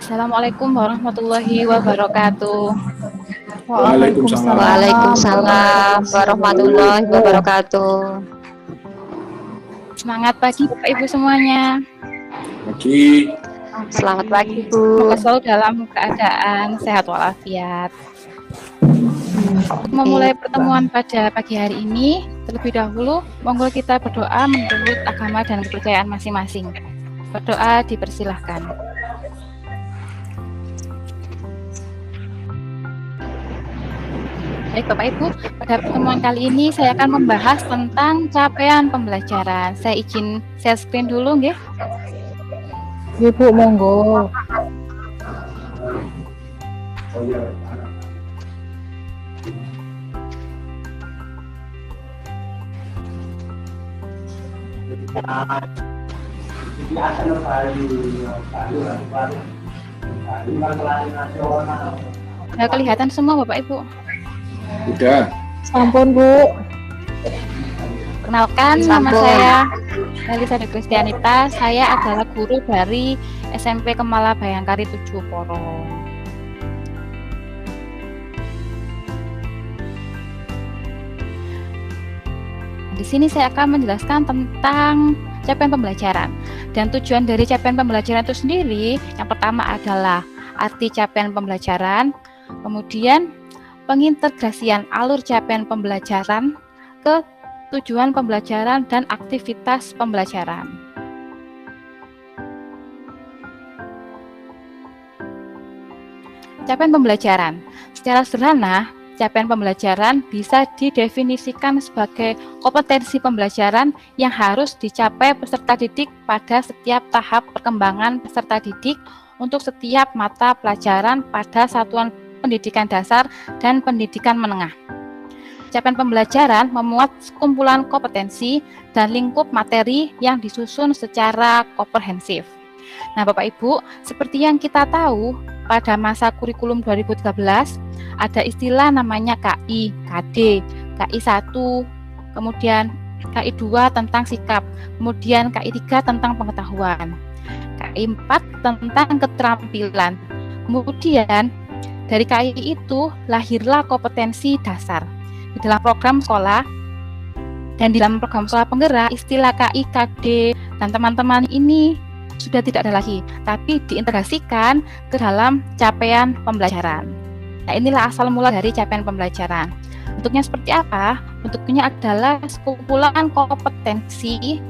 Assalamualaikum warahmatullahi wabarakatuh. Waalaikumsalam. Waalaikumsalam warahmatullahi wabarakatuh. Semangat pagi Bapak Ibu semuanya. Pagi. Selamat pagi Semoga Bu. selalu dalam keadaan sehat walafiat. Untuk memulai pertemuan pada pagi hari ini, terlebih dahulu, monggo kita berdoa menurut agama dan kepercayaan masing-masing. Berdoa dipersilahkan. Baik Bapak Ibu, pada pertemuan kali ini saya akan membahas tentang capaian pembelajaran. Saya izin share screen dulu, nggih. Ibu monggo. Sudah kelihatan semua Bapak Ibu? Udah. Sampun Bu. Kenalkan, nama saya Elisa De Kristianita. Saya adalah guru dari SMP Kemala Bayangkari 7 Porong. Di sini saya akan menjelaskan tentang capaian pembelajaran. Dan tujuan dari capaian pembelajaran itu sendiri, yang pertama adalah arti capaian pembelajaran, kemudian pengintegrasian alur capaian pembelajaran ke tujuan pembelajaran dan aktivitas pembelajaran. Capaian pembelajaran. Secara sederhana, capaian pembelajaran bisa didefinisikan sebagai kompetensi pembelajaran yang harus dicapai peserta didik pada setiap tahap perkembangan peserta didik untuk setiap mata pelajaran pada satuan pendidikan dasar dan pendidikan menengah. Capaian pembelajaran memuat kumpulan kompetensi dan lingkup materi yang disusun secara komprehensif. Nah, Bapak Ibu, seperti yang kita tahu, pada masa kurikulum 2013 ada istilah namanya KI, KD, KI 1, kemudian KI 2 tentang sikap, kemudian KI 3 tentang pengetahuan, KI 4 tentang keterampilan. Kemudian dari KI itu lahirlah kompetensi dasar. Di dalam program sekolah dan di dalam program sekolah penggerak, istilah KI, KD, dan teman-teman ini sudah tidak ada lagi, tapi diintegrasikan ke dalam capaian pembelajaran. Nah, inilah asal mula dari capaian pembelajaran. Bentuknya seperti apa? Bentuknya adalah sekumpulan kompetensi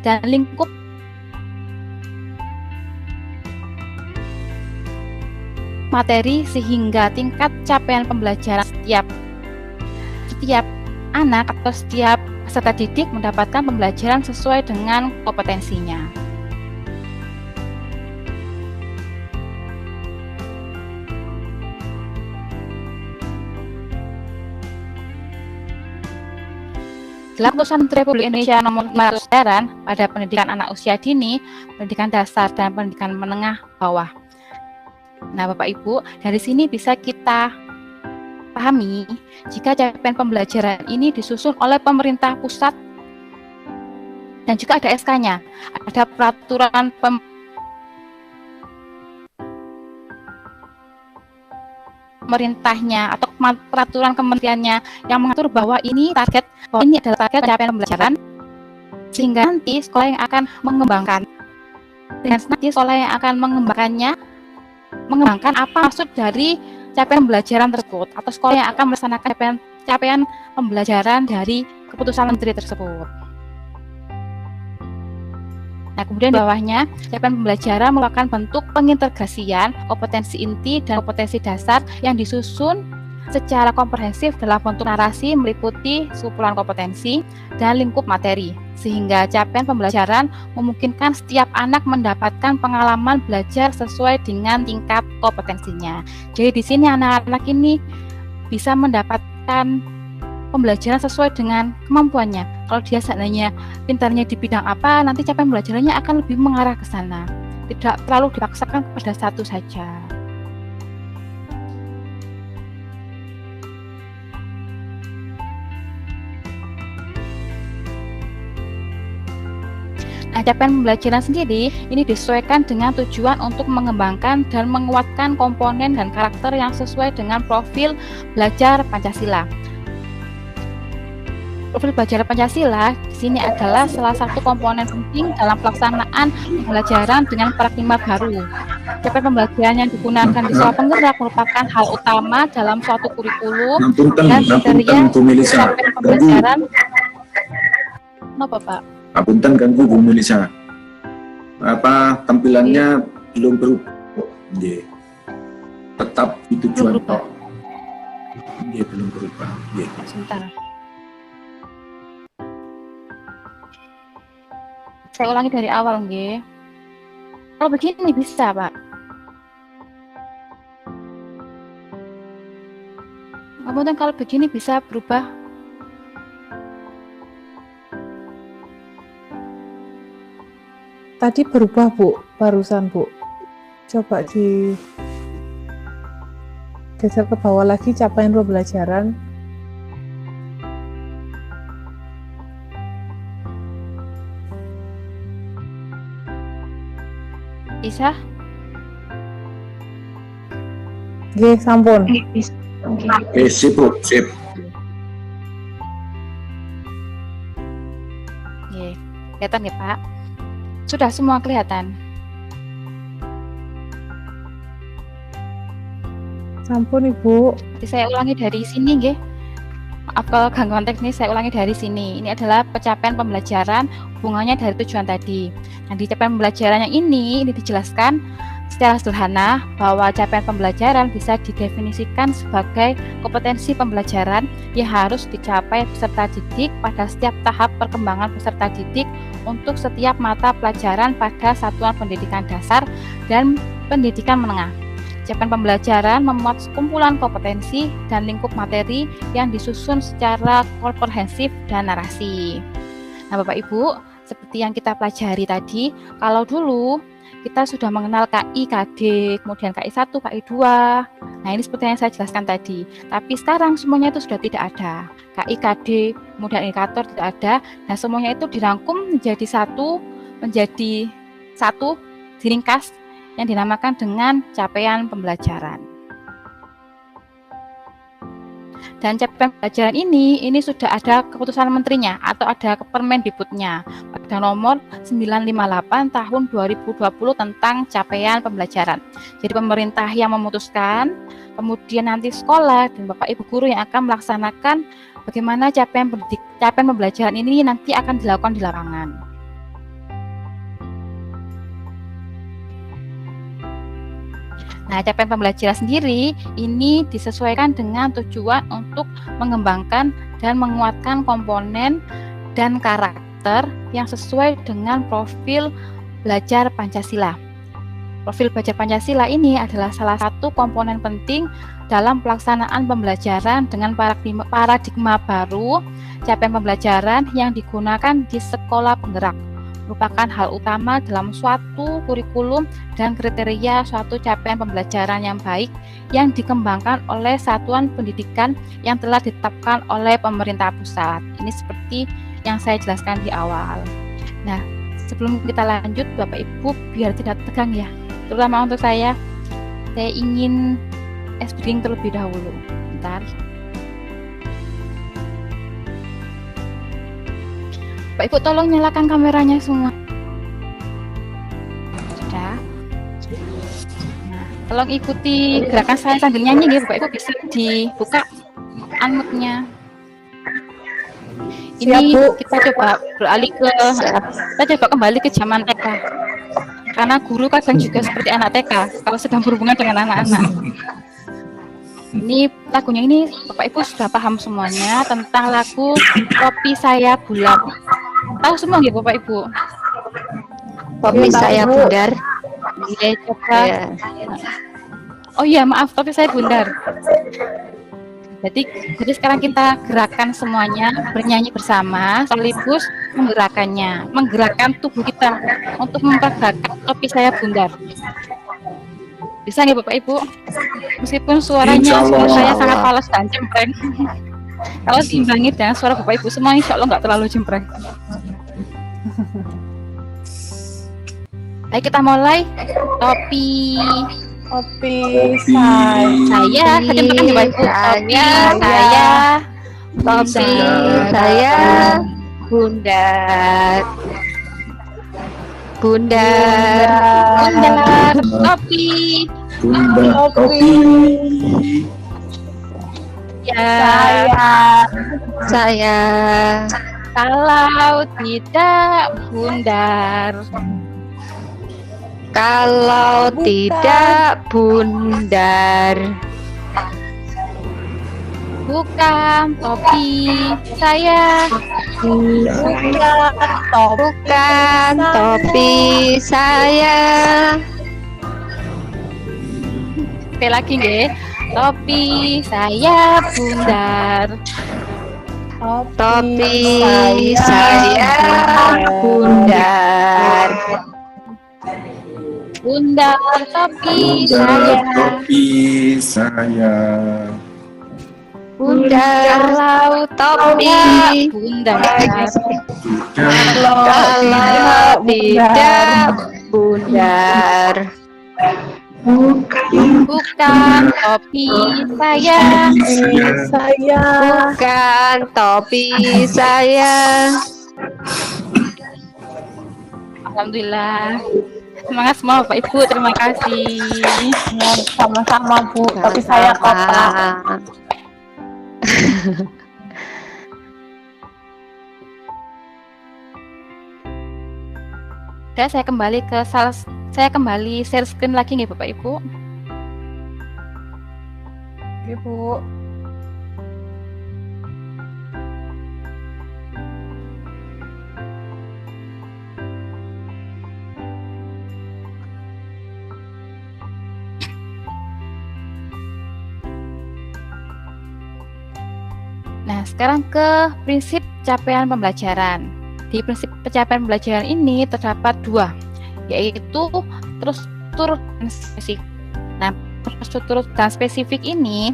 dan lingkup materi sehingga tingkat capaian pembelajaran setiap anak atau setiap peserta didik mendapatkan pembelajaran sesuai dengan kompetensinya. Dalam Keputusan Republik Indonesia Nomor 500 pada pendidikan anak usia dini, pendidikan dasar dan pendidikan menengah bawah. Nah, Bapak Ibu, dari sini bisa kita pahami jika capaian pembelajaran ini disusun oleh pemerintah pusat dan juga ada SK-nya, ada peraturan pemerintahnya atau peraturan kementeriannya yang mengatur bahwa ini adalah target capaian pembelajaran, sehingga nanti sekolah yang akan mengembangkan mengembangkan apa maksud dari capaian pembelajaran tersebut, atau sekolah yang akan melaksanakan capaian pembelajaran dari keputusan menteri tersebut. Nah, kemudian di bawahnya, capaian pembelajaran merupakan bentuk pengintegrasian kompetensi inti dan kompetensi dasar yang disusun secara komprehensif dalam bentuk narasi meliputi sekumpulan kompetensi dan lingkup materi, sehingga capaian pembelajaran memungkinkan setiap anak mendapatkan pengalaman belajar sesuai dengan tingkat kompetensinya. Jadi di sini anak-anak ini bisa mendapatkan pembelajaran sesuai dengan kemampuannya. Kalau dia seandainya pintarnya di bidang apa, nanti capaian pembelajarannya akan lebih mengarah ke sana. Tidak terlalu dipaksakan kepada satu saja. Nah, capaian pembelajaran sendiri ini disesuaikan dengan tujuan untuk mengembangkan dan menguatkan komponen dan karakter yang sesuai dengan profil belajar Pancasila. Profil belajar Pancasila di sini adalah salah satu komponen penting dalam pelaksanaan pembelajaran dengan paradigma baru. Capaian pembelajaran yang digunakan di sekolah penggerak merupakan hal utama dalam suatu kurikulum dan kriteria capaian pembelajaran. Kenapa, Pak? Apunten ganggu Bu Melisa. Tampilannya belum berubah. Nggih. Tetap di tujuan tok. Nggih, belum berubah. Nggih. Sebentar. Saya ulangi dari awal, nggih. Kalau begini bisa, Pak. Kemudian kalau begini bisa berubah. Tadi berubah, Bu, barusan, Bu. Coba di geser ke bawah lagi capaian pembelajaran. Bisa? Nggih, sampun. Oke, sip, Bu. Sip. Nggih. Kelihatan ya, Pak? Sudah semua kelihatan. Sampun, Ibu. Jadi saya ulangi dari sini, nggih. Maaf kalau gangguan teknis, saya ulangi dari sini. Ini adalah pencapaian pembelajaran, hubungannya dari tujuan tadi. Nah, di capaian pembelajaran yang ini dijelaskan secara sederhana bahwa capaian pembelajaran bisa didefinisikan sebagai kompetensi pembelajaran yang harus dicapai peserta didik pada setiap tahap perkembangan peserta didik untuk setiap mata pelajaran pada satuan pendidikan dasar dan pendidikan menengah. Capaian pembelajaran memuat kumpulan kompetensi dan lingkup materi yang disusun secara komprehensif dan narasi. Nah, Bapak Ibu, seperti yang kita pelajari tadi, kalau dulu kita sudah mengenal KI, KD, kemudian KI 1, KI 2. Nah, ini seperti yang saya jelaskan tadi. Tapi sekarang semuanya itu sudah tidak ada. KI, KD, kemudian indikator tidak ada. Nah, semuanya itu dirangkum menjadi satu diringkas yang dinamakan dengan capaian pembelajaran. Dan capaian pembelajaran ini sudah ada keputusan menterinya atau ada Permendikbudnya pada nomor 958 tahun 2020 tentang capaian pembelajaran. Jadi pemerintah yang memutuskan, kemudian nanti sekolah dan Bapak Ibu guru yang akan melaksanakan bagaimana capaian pembelajaran ini nanti akan dilakukan di lapangan. Nah, capaian pembelajaran sendiri ini disesuaikan dengan tujuan untuk mengembangkan dan menguatkan komponen dan karakter yang sesuai dengan profil belajar Pancasila. Profil belajar Pancasila ini adalah salah satu komponen penting dalam pelaksanaan pembelajaran dengan paradigma baru capaian pembelajaran yang digunakan di sekolah penggerak. Merupakan hal utama dalam suatu kurikulum dan kriteria suatu capaian pembelajaran yang baik yang dikembangkan oleh satuan pendidikan yang telah ditetapkan oleh pemerintah pusat. Ini seperti yang saya jelaskan di awal. Nah, sebelum kita lanjut Bapak Ibu, biar tidak tegang ya, terutama untuk saya ingin es-breaking terlebih dahulu. Bentar. Bapak Ibu tolong nyalakan kameranya semua. Sudah. Nah, tolong ikuti gerakan saya sambil nyanyi ya Bapak Ibu, bisa dibuka unmute-nya. Ini Siap, kita coba beralih kita coba kembali ke zaman TK. Karena guru kadang juga seperti anak TK kalau sedang berhubungan dengan anak-anak. Ini lagunya ini Bapak Ibu sudah paham semuanya tentang lagu Kopi Saya Bulat. Tahu semua nggih Bapak Ibu? Kopi saya bundar. Iya, coba. Ya. Oh iya, maaf, kopi saya bundar. Jadi sekarang kita gerakan semuanya, bernyanyi bersama sekaligus menggerakkan tubuh kita untuk mempergerakan kopi saya bundar. Bisa nggak Bapak Ibu? Meskipun suara saya sangat falas dan cempreng. Kalau diimbangi dengan suara Bapak Ibu semua, insya Allah nggak terlalu cempreng. Ayo kita mulai. Topi. Topi Topi. Saya, kenceng ya Pak Ibu. Topi. Saya. Topi saya bundar. Bundar. Bundar. Topi. Bunda topi. Ya. Saya Kalau tidak bundar. kalau tidak bundar. Bukan topi saya. Bukan topi saya. Sekali lagi nggih. Topi saya bundar. Topi saya bundar. Bundar topi Bunda saya. topi saya. Bundar Kalau topi. bundar. Kalau tidak bundar. Bukan topi saya. Saya Bukan topi saya. Alhamdulillah. Semangat semua Bapak Ibu, terima kasih. ya, sama-sama Bu. Tapi saya kotak. Dan saya kembali share screen lagi nih Bapak Ibu. Oke Bu. Nah, sekarang ke prinsip capaian pembelajaran. Di prinsip pencapaian pembelajaran ini terdapat dua, yaitu struktur dan spesifik. Nah, struktur dan spesifik ini,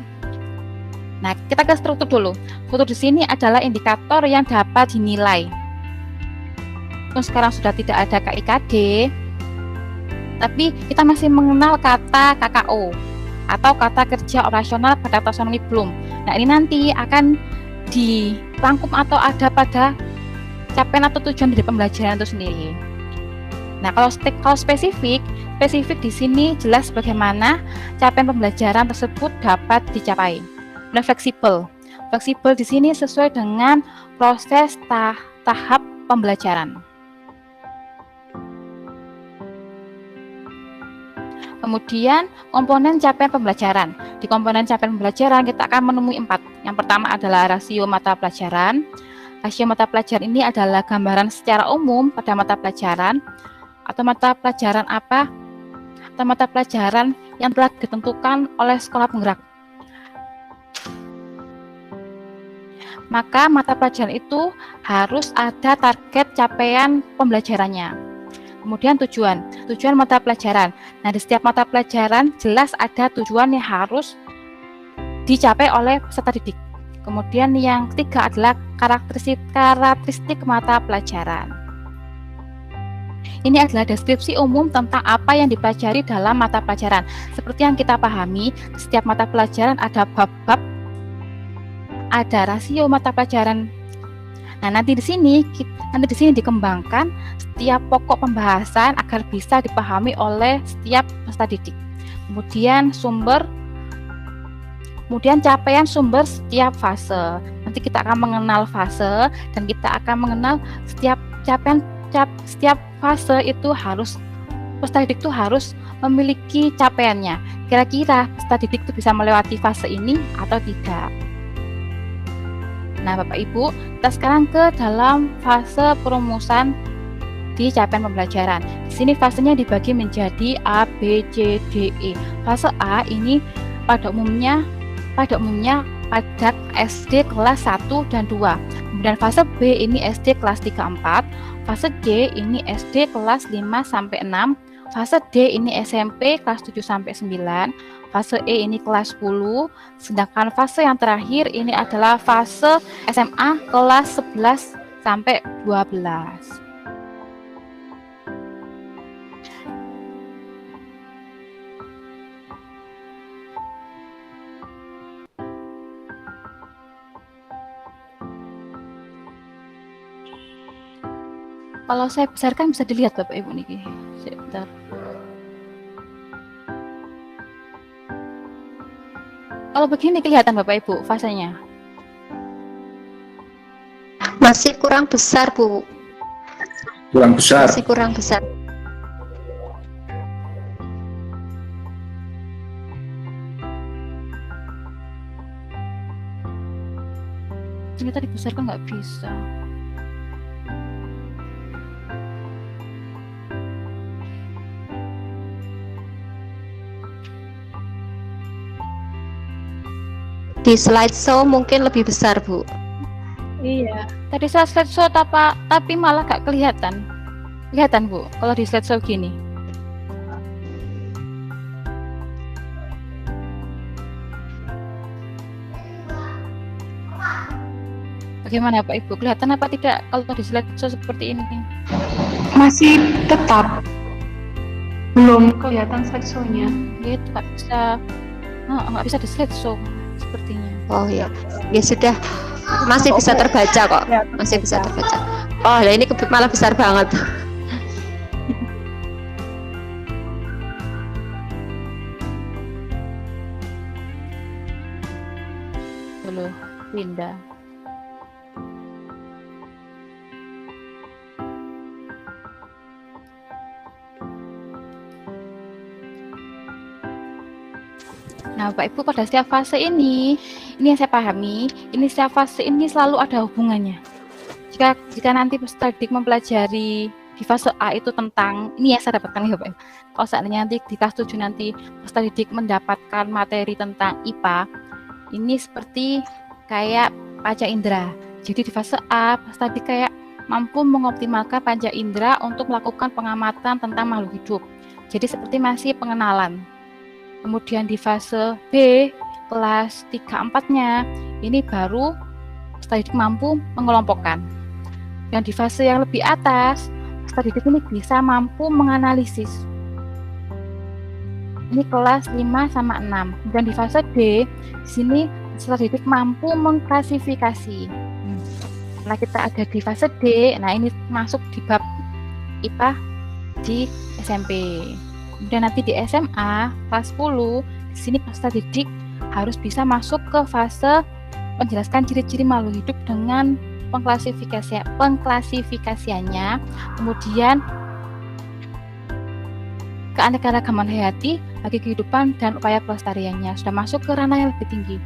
nah kita ke struktur dulu. Struktur di sini adalah indikator yang dapat dinilai. Sekarang sudah tidak ada KIKD, tapi kita masih mengenal kata KKO atau kata kerja operasional pada taksonomi belum. Nah, ini nanti akan dirangkum atau ada pada capaian atau tujuan dari pembelajaran itu sendiri. Nah, kalau spesifik di sini jelas bagaimana capaian pembelajaran tersebut dapat dicapai. Dan fleksibel di sini sesuai dengan proses tahap pembelajaran. Kemudian komponen capaian pembelajaran. Di komponen capaian pembelajaran kita akan menemui 4. Yang pertama adalah rasio mata pelajaran. Rasio mata pelajaran ini adalah gambaran secara umum pada mata pelajaran atau mata pelajaran apa? Atau mata pelajaran yang telah ditentukan oleh sekolah penggerak. Maka mata pelajaran itu harus ada target capaian pembelajarannya. Kemudian tujuan mata pelajaran. Nah, di setiap mata pelajaran jelas ada tujuan yang harus dicapai oleh peserta didik. Kemudian yang ketiga adalah karakteristik mata pelajaran. Ini adalah deskripsi umum tentang apa yang dipelajari dalam mata pelajaran. Seperti yang kita pahami, setiap mata pelajaran ada bab-bab, ada rasio mata pelajaran. Nah, nanti di sini dikembangkan setiap pokok pembahasan agar bisa dipahami oleh setiap peserta didik. Kemudian capaian sumber setiap fase. Nanti kita akan mengenal fase dan kita akan mengenal setiap fase itu peserta didik itu harus memiliki capaiannya. Kira-kira peserta didik itu bisa melewati fase ini atau tidak. Nah, Bapak Ibu, kita sekarang ke dalam fase perumusan di capaian pembelajaran. Di sini fasenya dibagi menjadi A, B, C, D, E. Fase A ini pada umumnya pada SD kelas 1 dan 2. Kemudian fase B ini SD kelas 3 4, fase C ini SD kelas 5 sampai 6, fase D ini SMP kelas 7 sampai 9, fase E ini kelas 10, sedangkan fase yang terakhir ini adalah fase SMA kelas 11 sampai 12. Kalau saya besarkan bisa dilihat Bapak Ibu niki. Sebentar. Kalau begini kelihatan Bapak Ibu fasenya. Masih kurang besar, Bu. Kurang besar. Masih kurang besar. Ternyata dibesarkan nggak bisa. Di slideshow mungkin lebih besar, Bu. Iya. Tadi saya slideshow tapi malah nggak kelihatan. Kelihatan Bu, kalau di slideshow gini. Bagaimana Pak Ibu? Kelihatan apa tidak kalau di slideshow seperti ini? Masih tetap belum kelihatan slideshow-nya. Gitu nggak bisa di slideshow sepertinya. Oh ya, ya sudah. Masih bisa terbaca kok. Masih bisa terbaca. Oh, lah ini malah besar banget. Dulu pindah. Nah, Bapak Ibu pada setiap fase ini yang saya pahami, ini setiap fase ini selalu ada hubungannya. Jika nanti peserta didik mempelajari di fase A itu tentang, ini yang saya dapatkan ya Bapak Ibu. Kalau seandainya nanti di kelas 7 nanti peserta didik mendapatkan materi tentang IPA, ini seperti kayak panca indera. Jadi di fase A, peserta didik kayak mampu mengoptimalkan panca indera untuk melakukan pengamatan tentang makhluk hidup. Jadi seperti masih pengenalan. Kemudian di fase B, kelas 3-4-nya, ini baru peserta didik mampu mengelompokkan. Dan di fase yang lebih atas, peserta didik ini bisa mampu menganalisis. Ini kelas 5-6. Dan di fase D, di sini peserta didik mampu mengklasifikasi. Nah, kita ada di fase D, nah ini masuk di bab IPA di SMP. Kemudian nanti di SMA kelas 10, di sini peserta didik harus bisa masuk ke fase menjelaskan ciri-ciri makhluk hidup dengan pengklasifikasiannya, kemudian keanekaragaman hayati bagi kehidupan dan upaya pelestariannya sudah masuk ke ranah yang lebih tinggi.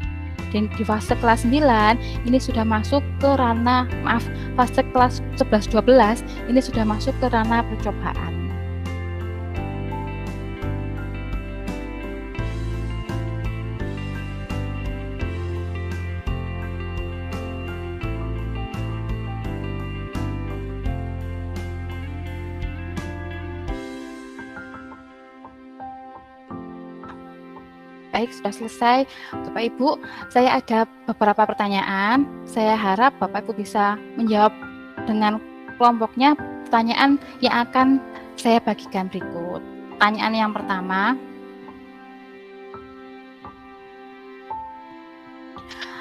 Dan di fase kelas 9 ini sudah masuk ke ranah, fase kelas 11-12 ini sudah masuk ke ranah percobaan. Baik, sudah selesai Bapak Ibu. Saya ada beberapa pertanyaan. Saya harap Bapak Ibu bisa menjawab dengan kelompoknya pertanyaan yang akan saya bagikan berikut. Pertanyaan yang pertama,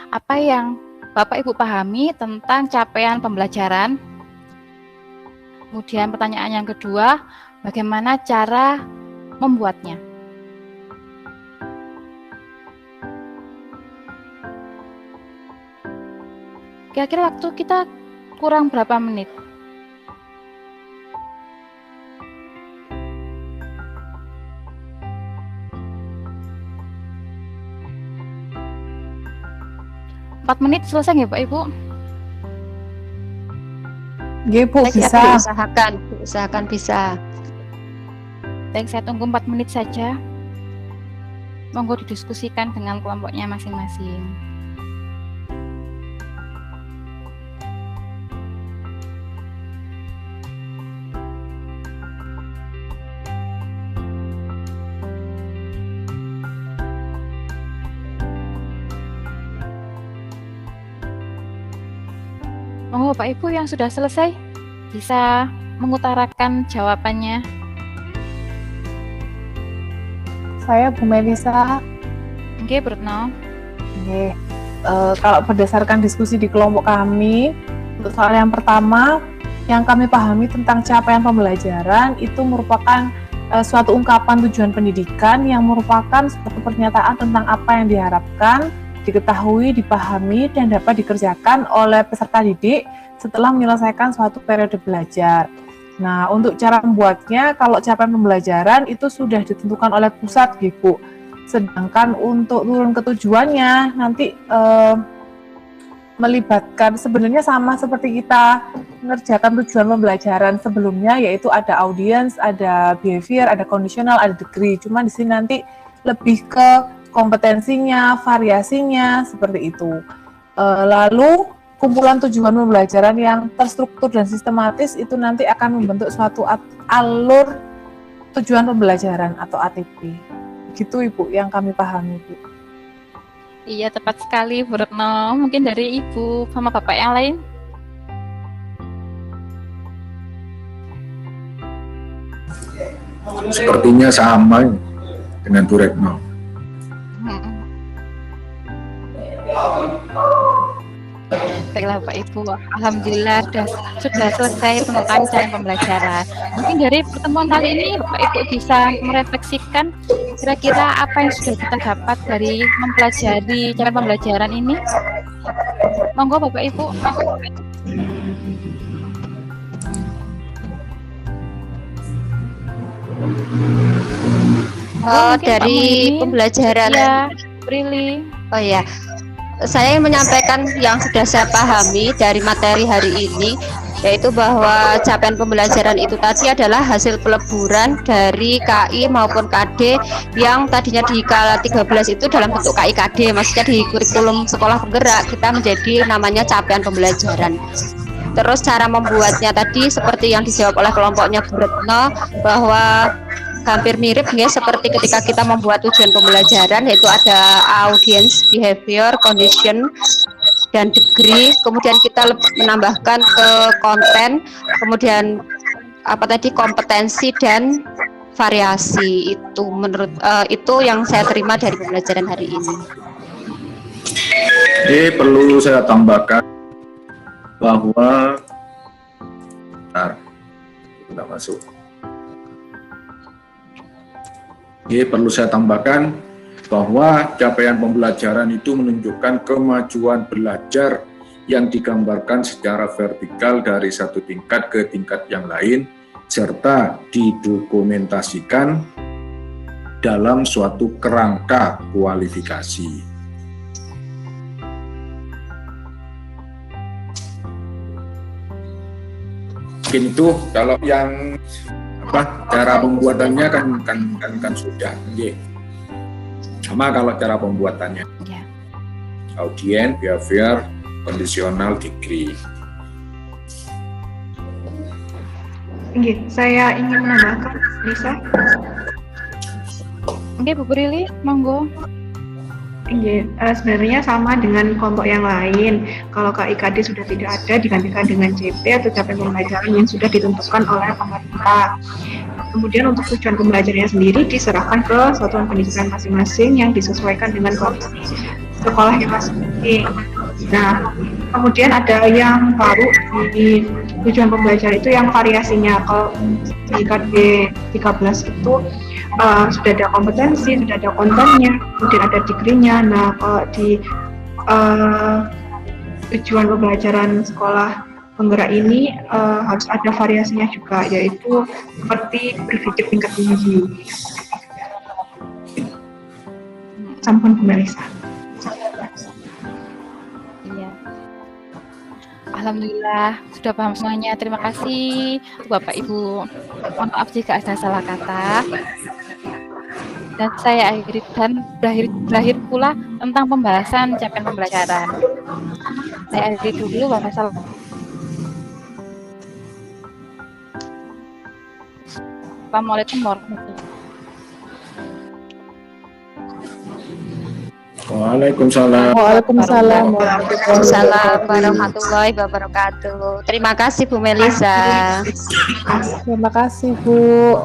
apa yang Bapak Ibu pahami tentang capaian pembelajaran? Kemudian pertanyaan yang kedua, bagaimana cara membuatnya? Kira-kira waktu kita kurang berapa menit? Empat menit selesai nggak Pak Ibu? Nggih, Bu, Saya bisa. usahakan bisa. Baik, saya tunggu 4 menit saja. Monggo didiskusikan dengan kelompoknya masing-masing. Monggo Bapak Ibu yang sudah selesai bisa mengutarakan jawabannya. Saya Bu Melisa. Oke, Brutno. Nggih. Kalau berdasarkan diskusi di kelompok kami, untuk soal yang pertama, yang kami pahami tentang capaian pembelajaran itu merupakan suatu ungkapan tujuan pendidikan yang merupakan suatu pernyataan tentang apa yang diharapkan, diketahui, dipahami, dan dapat dikerjakan oleh peserta didik setelah menyelesaikan suatu periode belajar. Nah, untuk cara membuatnya, kalau capaian pembelajaran itu sudah ditentukan oleh pusat, Bu. Sedangkan untuk turun ke tujuannya, nanti melibatkan sebenarnya sama seperti kita mengerjakan tujuan pembelajaran sebelumnya, yaitu ada audience, ada behavior, ada conditional, ada degree. Cuma di sini nanti lebih ke kompetensinya, variasinya, seperti itu. Lalu kumpulan tujuan pembelajaran yang terstruktur dan sistematis itu nanti akan membentuk suatu alur tujuan pembelajaran atau ATP. Gitu Ibu yang kami pahami, Bu. Iya, tepat sekali Bu Retno. Mungkin dari Ibu sama Bapak yang lain? Sepertinya sama dengan Bu Retno. Baiklah Bapak Ibu, Alhamdulillah sudah selesai penutupan capaian pembelajaran. Mungkin dari pertemuan kali ini Bapak Ibu bisa merefleksikan kira-kira apa yang sudah kita dapat dari mempelajari capaian pembelajaran ini. Monggo Bapak Ibu. Dari pembelajaran ya, Prilly. Oh ya, saya menyampaikan yang sudah saya pahami dari materi hari ini, yaitu bahwa capaian pembelajaran itu tadi adalah hasil peleburan dari KI maupun KD yang tadinya di KALA 13 itu dalam bentuk KI-KD, maksudnya di kurikulum sekolah penggerak kita menjadi namanya capaian pembelajaran. Terus cara membuatnya tadi seperti yang dijawab oleh kelompoknya Bu Retno, bahwa hampir mirip ya seperti ketika kita membuat tujuan pembelajaran, yaitu ada audience, behavior, condition, dan degree. Kemudian kita menambahkan ke konten, kemudian kompetensi dan variasi. Itu menurut itu yang saya terima dari pembelajaran hari ini. Perlu saya tambahkan bahwa kita masuk. Perlu saya tambahkan bahwa capaian pembelajaran itu menunjukkan kemajuan belajar yang digambarkan secara vertikal dari satu tingkat ke tingkat yang lain, serta didokumentasikan dalam suatu kerangka kualifikasi. Mungkin itu kalau yang cara pembuatannya kan sudah, sama kalau cara pembuatannya, audien, behavior, kondisional, degree. Saya ingin menambahkan, Lisa. Bu Prilly, monggo. Sebenarnya sama dengan kelompok yang lain. Kalau KIKD sudah tidak ada, digantikan dengan CP atau capaian pembelajaran yang sudah ditentukan oleh pemerintah. Kemudian untuk tujuan pembelajarannya sendiri diserahkan ke satuan pendidikan masing-masing yang disesuaikan dengan kondisi sekolahnya masing-masing. Nah, kemudian ada yang baru di tujuan pembelajaran itu yang variasinya. Kalau di KD 13 itu sudah ada kompetensi, sudah ada kontennya, kemudian ada degree-nya. Nah, kalau di tujuan pembelajaran sekolah penggerak ini harus ada variasinya juga, yaitu seperti berpikir tingkat tinggi. Sampun Bu Melisa. Iya. Alhamdulillah sudah paham semuanya. Terima kasih Bapak Ibu. Mohon maaf jika ada salah kata. Dan saya akhiri dan berakhir pula tentang pembahasan capaian pembelajaran. Saya akhiri dulu Bapak. Assalamualaikum warahmatullahi wabarakatuh. Waalaikumsalam. Waalaikumsalam. Waalaikumsalam warahmatullahi wabarakatuh. Terima kasih Bu Melisa. Terima kasih Bu.